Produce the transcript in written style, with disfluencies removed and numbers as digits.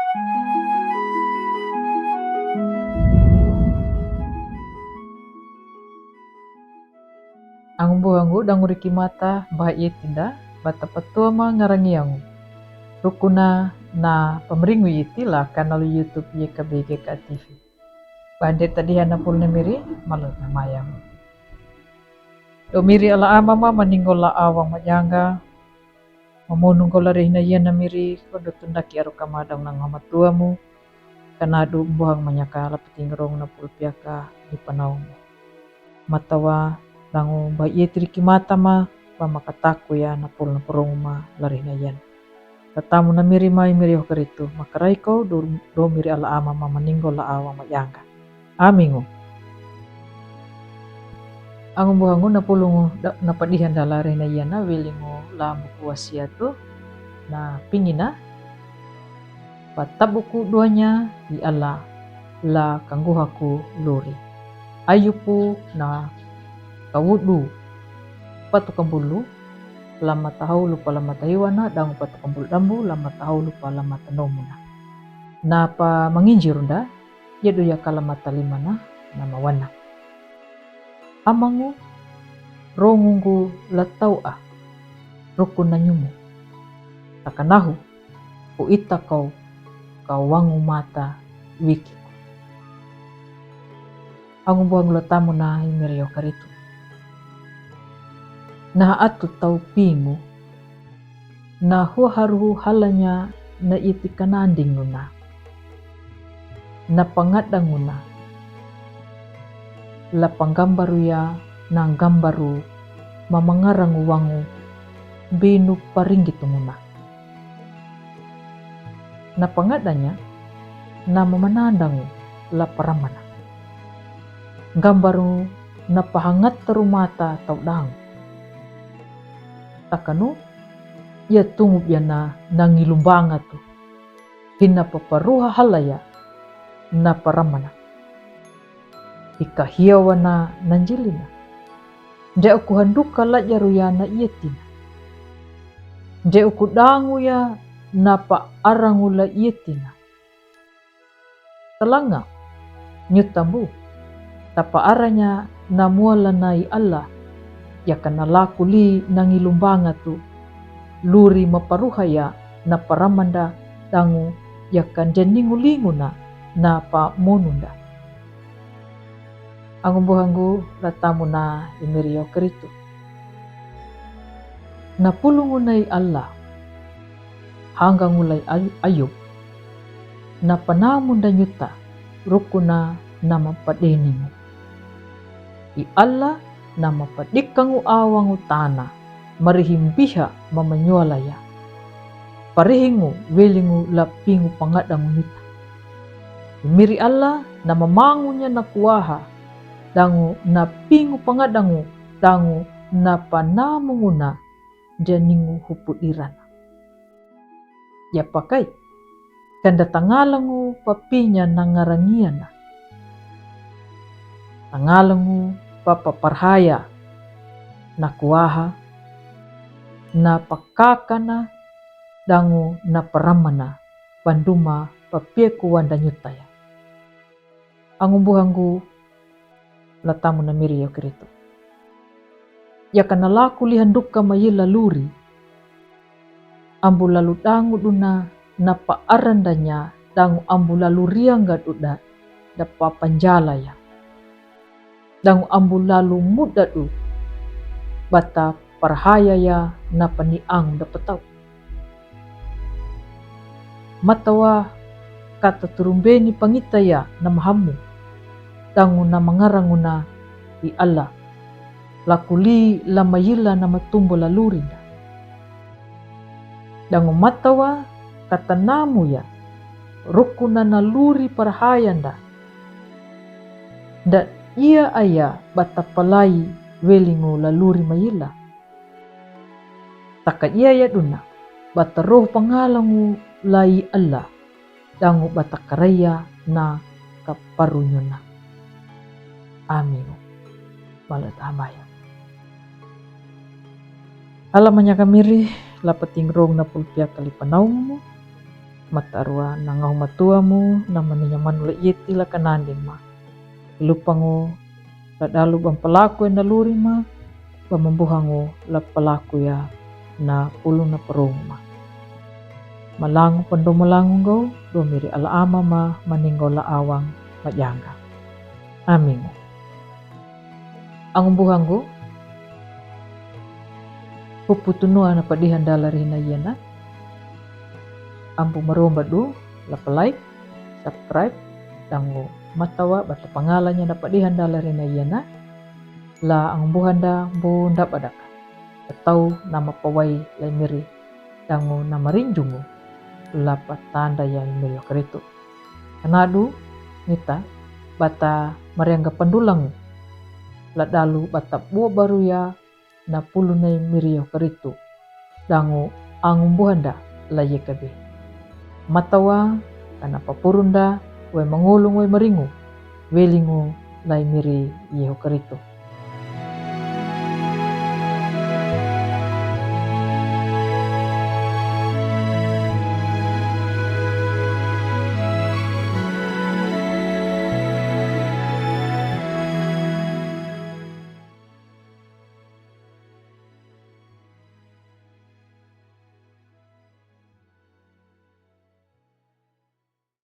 Angu buhangu dangu riki mata bah ie tinda bata patua ma ngarangi angu. Rukuna na pemeringu iti lah kanalu YouTube ye KBGK TV. Bande tadi hana pul miri malu na mayang. Do miri ala ama ma maningol la awang majanga. Mamunung kola rehna ye na miri kodo tundaki aru kamadang nang hamatuamu. Kanadu buhang manyakala petingrong na pul piaka di panaung. Matawa dangu bah ie triki mata ma pamakataku ya na pul na porong ma larehna yen. Tatamu na miri mai miri hokeritu makarai kau do miri ala ama ma maningol la awang majanga. Amingu. Angu buhangu na pulungu na padihan dala rehna yana wilingu la buku wasiatu na pingina patabuku duanya di ala la kangguhaku luri ayupu na kawudu patu kambulu lama tahu lupa lama tahiwana dangu patu kambulu dambu lama tahu lupa lama tanomuna napa manginjirunda yedu ya kalamata limana nama wana amangu rongungu latau rukun nanyumu takanahu uita kau wangu mata wiki angu buang latamu na imirio karitu na atu tau pingu na hua haruhu halanya na iti kananding nuna na pangadang nuna la panggambaru ya na gambaru mamangarangu wangu binu paringgitu muna na pangadanya na mamanandangu la paramana gambaru na pahangat terumata tau dang takanu ia tunggu na nangilumbanga tu hina paparuha halaya na paramana ika hiawa na nanjilina nje aku handuka lajaru ya na ietina nje aku dangu ya na pa arangu la ietina telanga nyutambu tapa aranya na muala nai Allah ya kana laku li nangilumbanga tu luri maparuha ya na paramanda dangu ya kan janingu lingu na pa monunda angu buhangu latamu na imirio keritu na pulungu nai Allah hangga ngulai ayub na panamunda nyuta rukuna na mapadeningu i Allah na mapadikangu awangu tanah marihimbiha mamanyualaya parihingu welingu lapingu pangadangu nyuta miri Allah na mamangunya na kuaha dangu na pingu pangadangu dangu na panamunguna janingu hupudirana ya pakai kanda tangalangu papinya nangarangiana tangalangu papa parhaya na kuaha na pakakana dangu na paramana panduma papieku wanda nyutaya angu buhangu latamu na miri ya keritu ya kana laku lihanduka mayila luri ambu lalu dangu duna na pa arandanya dangu ambu lalu riangga duda dapa panjala ya dangu ambu lalu muda du bata parhaya ya na paniang dapatau matawa kata turumbeni pangita ya na mahamu dangu na mangaranguna di Allah lakuli lamayila na matumbo lalurinda dangu matawa kata namu ya rukuna na luri parhayanda da ia aya batapalai welingu laluri mayila taka ia ya duna bata roh pangalangu lai Allah dangu bata karaya na kaparunyuna amin balat amaya alamanya kamiri lapating rong na pulpia kali panaungmu matarua nangau matuamu na maninyaman ula ieti la kananding ma. Lupangu la dalu bang pelaku na luri ma, bamambuhangu la pelaku ya na pulu na perungu ma. Malangu pando malangu gau, do miri ala ama ma maninggo la awang majangga. Amingu. Ang buhanggu, puputunua na padihan dalari na yena. Ambu maromba du, la like, subscribe, dangu matawa bata pangalannya dapat dihandala rina yana la ang buhanda bunda badaka atau nama pawai lai miri dangu nama rinjungu la patanda yang miri keritu kanadu nita bata mariangga pendulang la dalu bata buah baru ya na pulu nai miri keritu dangu ang buhanda la yekabe matawa kana papurunda we mangulung we maringu welingu lai miri yeho kerito